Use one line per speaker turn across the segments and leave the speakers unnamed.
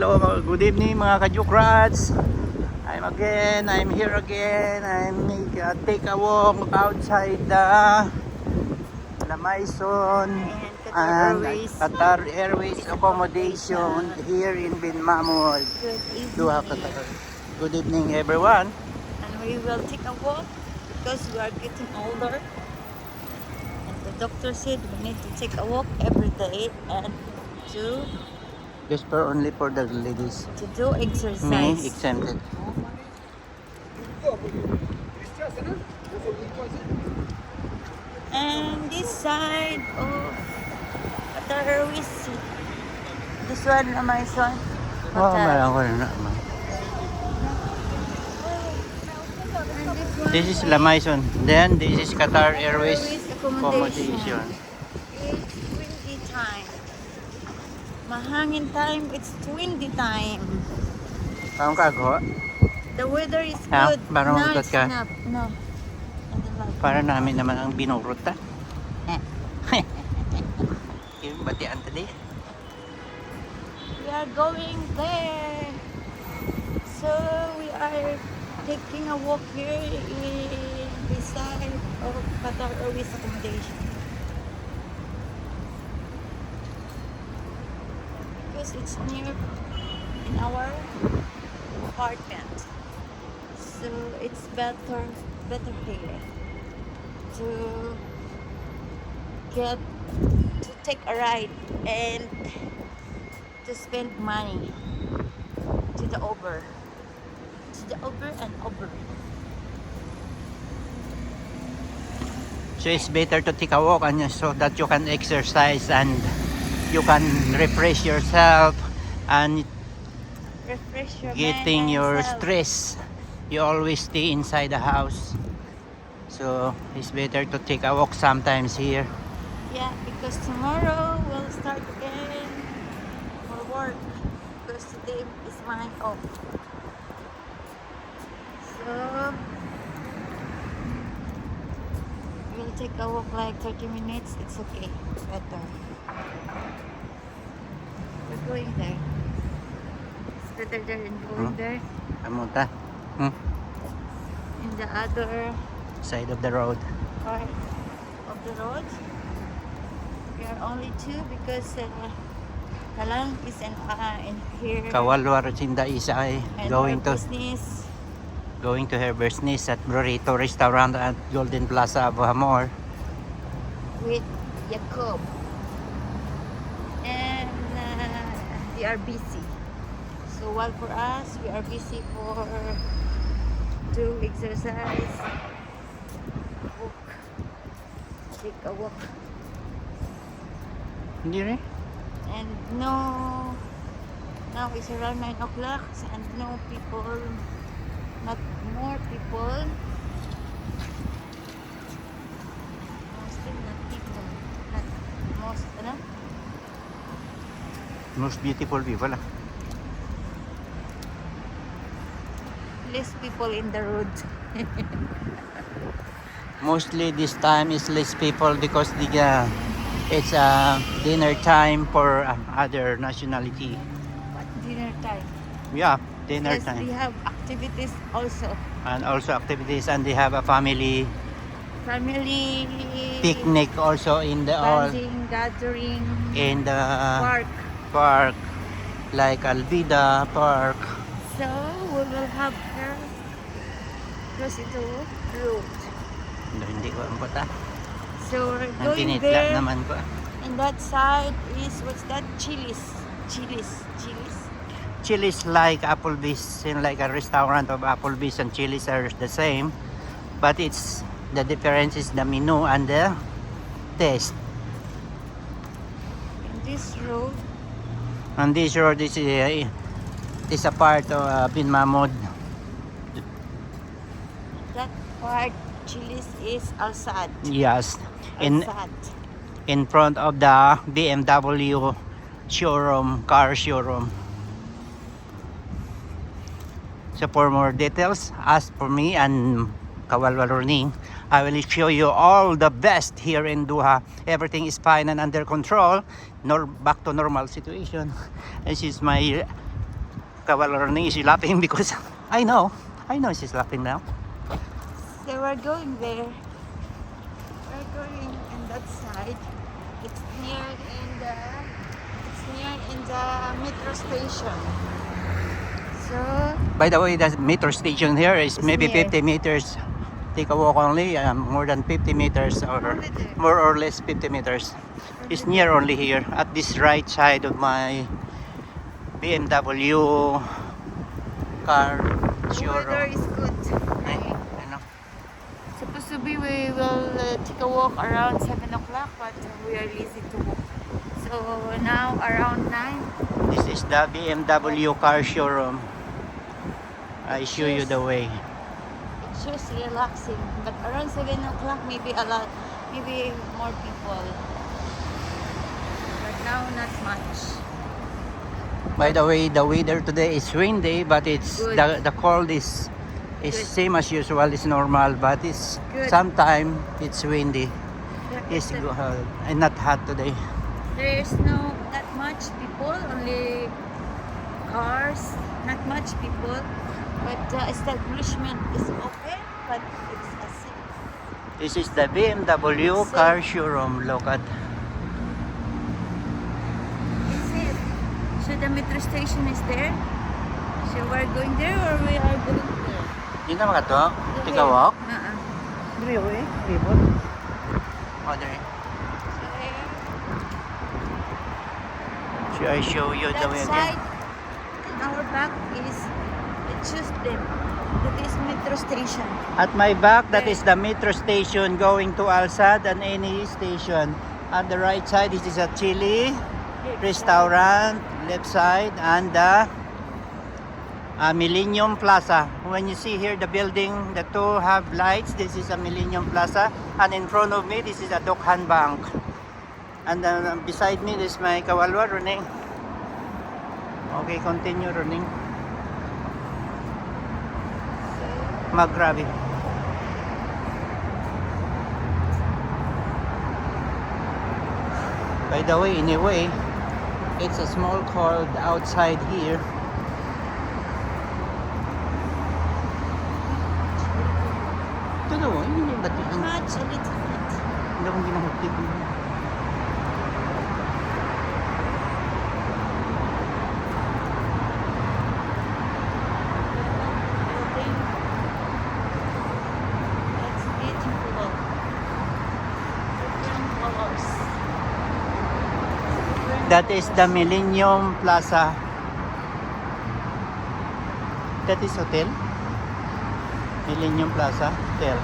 hello, good evening mga ka-Jukrats. I'm here again. Take a walk outside the Lamaison and Qatar Airways accommodation here in Bin Mahmoud, Doha, Qatar. Good evening everyone.
And we will take a walk because we are getting older. And the doctor said we need to take a walk every day and to
Just for only for the ladies.
do
Me
exercise.
exempted.
And this side of Qatar Airways, this one na my son.
Oh, malang ko na naman. This is Lamaison. Then this is Qatar Airways accommodation.
It's windy time. Mahangin time, it's windy time.
Parang kago.
The weather is
Ha?
good.
Parang
No,
magat
it's
ka?
not. No.
Para namin naman ang binurot ta. Yung batian tadi.
We are going there. So we are taking a walk here in beside of Qatar Airways accommodation. Because it's near in our apartment. So it's better here to take a ride and to spend money to the Uber and Uber.
So it's better to take a walk and so that you can exercise and you can refresh yourself and
Refresh your
getting
mind and
your
self.
stress. You always stay inside the house. So it's better to take a walk sometimes here.
Yeah, because tomorrow we'll start again for work because today is my off. So we'll take a walk like 30 minutes. It's okay. Better. We're going there. It's better there than going there
Amunta.
in the other
Side of the road.
part of the road. We are only two because Kalang is in here.
Kawalwar Sinda Isa ay
And
going
our
to
business
her business at Burrito Restaurant at Golden Plaza Abu Hamor.
with Jacob. And we are busy. So while for us, we are busy for do exercise, walk, take a walk.
Hindi rin.
And now it's around 9 o'clock and no people, not more people. Mostly not people, not most,
Most beautiful people.
less people in the road.
Mostly this time is less people because it's dinner time for other nationality.
But dinner time.
Yeah, dinner
Yes,
time.
we have activities also.
And also activities and they have a family
Family
picnic also in the
bonding, gathering,
in the
park.
like Alvida Park.
So we will have her close to road.
Hindi ko ang bata.
So we're
Ang
going
tinitla
there.
naman ko.
And that side is what's that? Chili's.
Chili's like Applebee's, in like a restaurant of Applebee's and Chili's are the same, but it's the difference is the menu and the taste.
And this road,
And this road is a part of Bin Mahmoud.
that part Chili's is Al-Saad.
Yes,
Al-Saad.
in front of the BMW showroom, car showroom. So for more details, ask for me and Kawalwaluning. I will show you all the best here in Doha. Everything is fine and under control. Back to normal situation. This is my Kawal Roning is laughing because I know she's laughing now.
So we're going there. We're going on that side. It's near in the metro station. So
By the way, the metro station here is
It's
maybe
near.
50 meters. Take a walk only, more than 50 meters or
Only there.
more or less 50 meters. It's near only here at this right side of my BMW car
the weather
showroom.
is good.
Eh, you know.
Supposed to be we will take a walk around 7 o'clock, but we are lazy to walk. So now around 9.
This is the BMW car showroom. I show you the way.
It's just relaxing, but around 7 o'clock maybe more people. But now not much.
By the way, the weather today is windy, but it's
Good.
the cold is
Good.
same as usual. It's normal, but it's
Good.
sometimes it's windy. It's
There
good and not hot today.
is not much people, only cars, not much people. But the establishment is open, but it's a safe.
This is the BMW
Safe.
car showroom. Look at.
It's safe. So the metro station is there. So we're going there or we are going there?
Yun na mga to. Take a walk.
Really?
Oh, there. Should I show you the
That
way
side,
again?
and our back is just them. That is metro station.
At my back, that is the metro station going to Alsad and any station. At the right side, this is a chili restaurant, left side, and the Millennium Plaza. When you see here the building, the two have lights. This is a Millennium Plaza, and in front of me, this is a Dokhan Bank. And beside me, this is my Kawalwa running. Okay, continue running. Magrabi. By the way, anyway, it's a small cold outside here. Ito daw, hindi ba ito?
Much, a little bit.
Hindi akong ginahutid.
Building. That's beautiful. Different colors.
That is the Millennium Plaza. That is hotel? Millennium Plaza Hotel.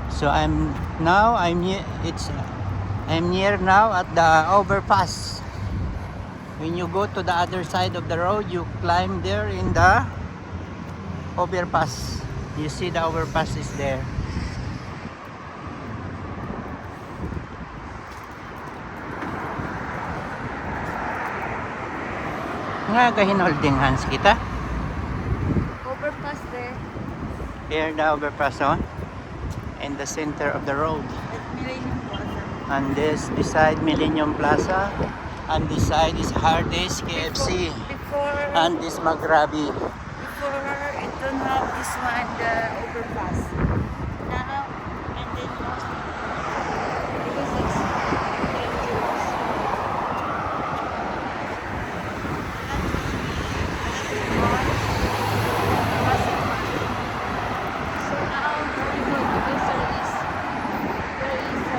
So I'm near now at the overpass. When you go to the other side of the road, you climb there in the overpass. You see the overpass is there. Nga gahin holding hands kita.
Overpass there.
Here the overpass on. In the center of the road.
At Millennium Plaza.
And this beside Millennium Plaza. And this side is Hardee's KFC.
Before
And this Magrabi.
it don't have this one, the overpass. Now and then because it's dangerous. So now very good because there is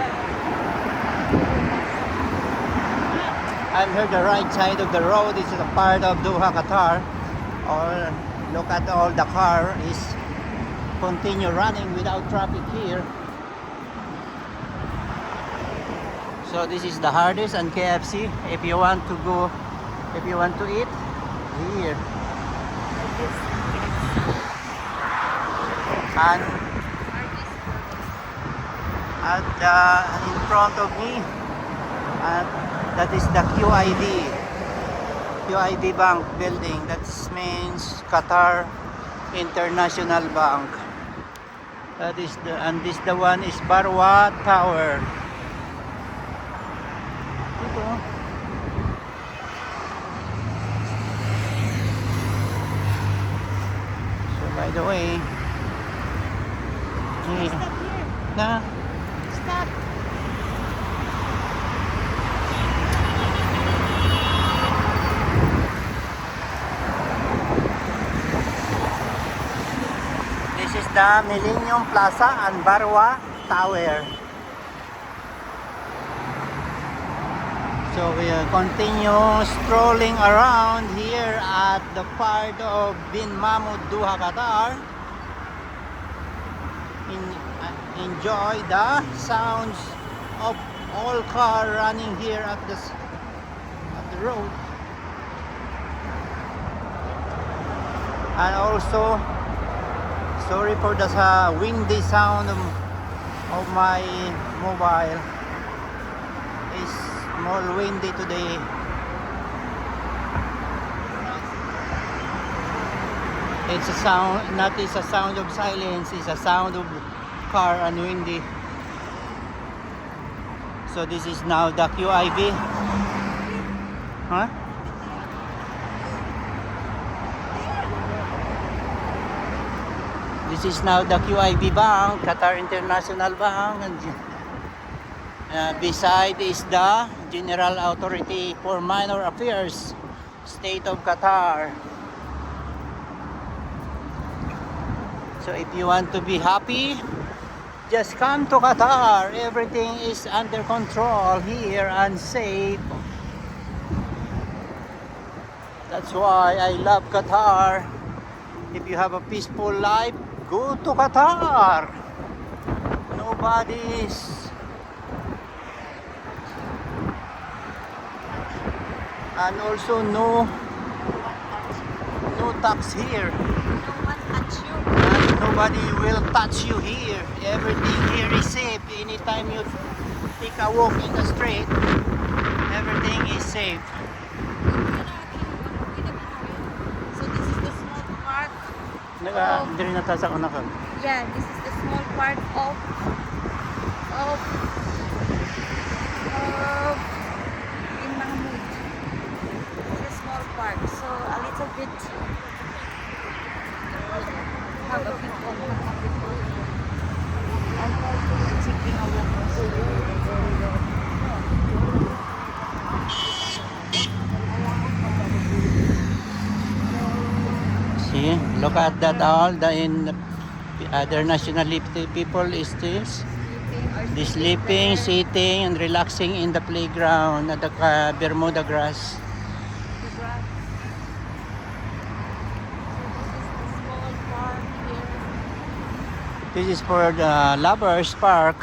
And here the right side of the road is a part of Doha, Qatar. Or look at all the car is continue running without traffic here. So this is the Hardee's and KFC. If you want to eat here.
like this.
And
RBC building.
in front of me, that is the QIB Bank building. That means Qatar International Bank. That is the one is Barwa Tower. Ito. So by the way,
Stop here.
na
Stop.
this is the Millennium Plaza and Barwa Tower. So we continue strolling around here at the part of Bin Mahmoud, Doha, Qatar. Enjoy the sounds of all car running here at the road. And also, sorry for the windy sound of my mobile. It's more windy today. It's a sound, not is a sound of silence, it's a sound of car and windy. So this is now the QIB. Huh? This is now the QIB Bank, Qatar International Bank, and beside is the General Authority for Minor Affairs, State of Qatar. So if you want to be happy, just come to Qatar. Everything is under control here and safe. That's why I love Qatar. If you have a peaceful life, go to Qatar. Nobody's and also no tax here.
No one touch you.
And nobody will touch you here. Everything here is safe. Anytime you take a walk in the street, everything is safe.
So this is the small park.
Diri na tayo sa una ka.
Yeah, this is the small part of Bin Mahmoud. It's a small park, so a little bit have a bit of I'm taking a walk.
See, look at that all. The other nationality people is this. They sleeping, sitting, and relaxing in the playground at the Bermuda grass. This is for the lovers park,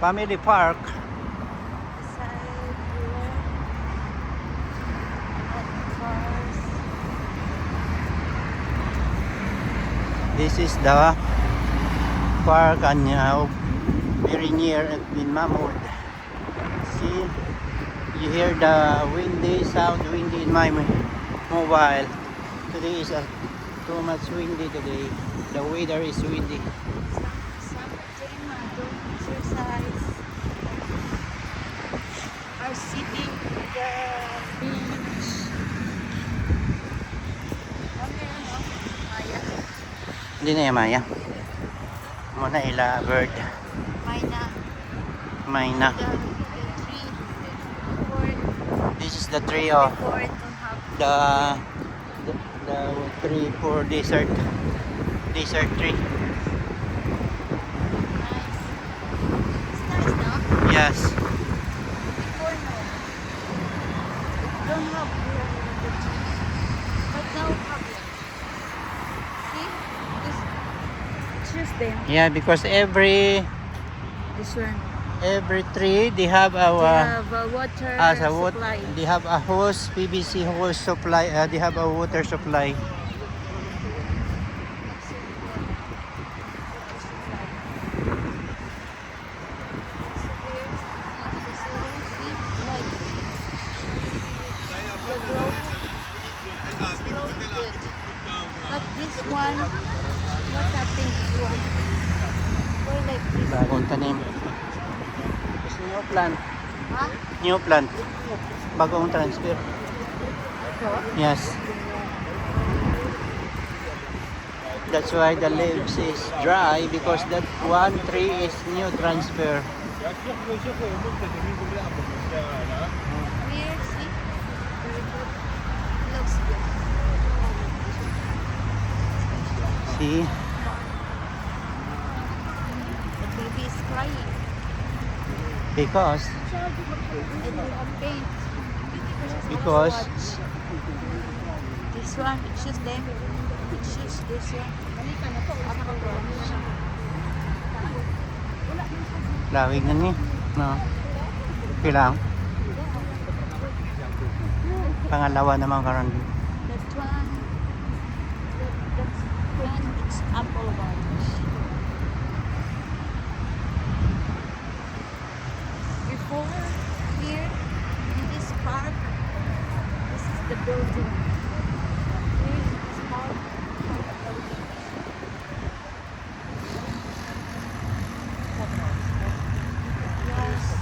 family park. This is the park and very near at Bin Mahmoud. See, you hear the windy sound, windy in my mobile. Today is too much windy today. The weather is windy.
Some of them don't exercise, are sitting at the beach. Maya.
Hindi na yung Maya. Muna ila bird.
Mayna.
Mayna.
The tree.
This is the tree of
Before it don't have
the tree for desert tree.
nice. It's nice, no?
Yes.
Before no. It don't have the trees. But now problem. See? Choose them.
Yeah, because every
This one.
tree they have
They
our
have a water supply.
they have a hose, PVC hose supply. They have a water supply.
This one, what's that thing? This one? Why like this?
Bagong tanim. It's new plant.
Huh?
New plant. Bagong transfer.
Ito?
Yes. That's why the leaves is dry because that one tree is new transfer.
Here, see? Very good. Looks good.
See?
The baby is crying.
Because
And we have paint.
because
This one, it shows them. It shows this one.
lawig na ni. No. Okay lang. Pangalawa naman karon.
That one, that's one, it's apple orange. Before, here, in this park, this is the building. Here, this park. Yes.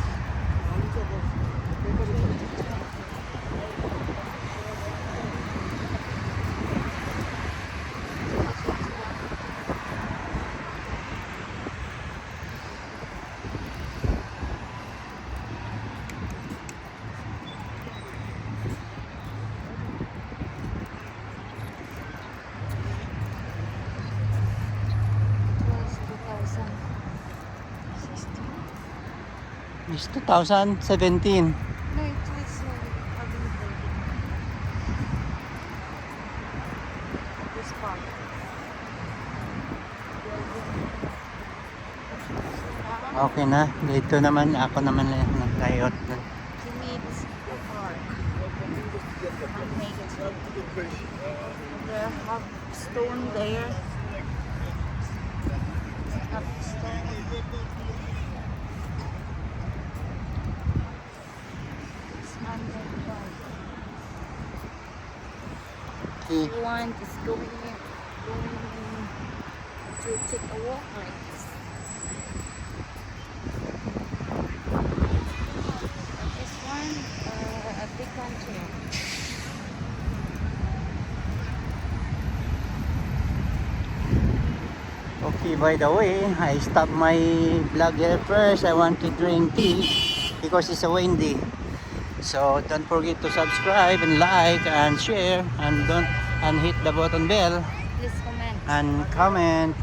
Was 2016.
It's 2017.
No, it was urban building. This park.
Okay na. Dito naman ako naman lang naglayot.
To me, this is the park. There have stone there. Have stone. This man like park.
Okay.
Everyone is going to take a walk like this. This one, a big country.
Okay, by the way, I stopped my vlog here first. I want to drink tea because it's a windy. So don't forget to subscribe and like and share and hit the button bell
Please comment.
and comment.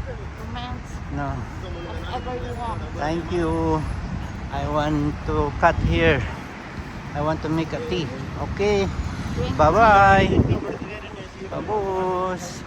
Comment
No,
whatever you want.
thank you. I want to cut here. I want to make a tea. Okay.
Drink
Bye bye. Babos.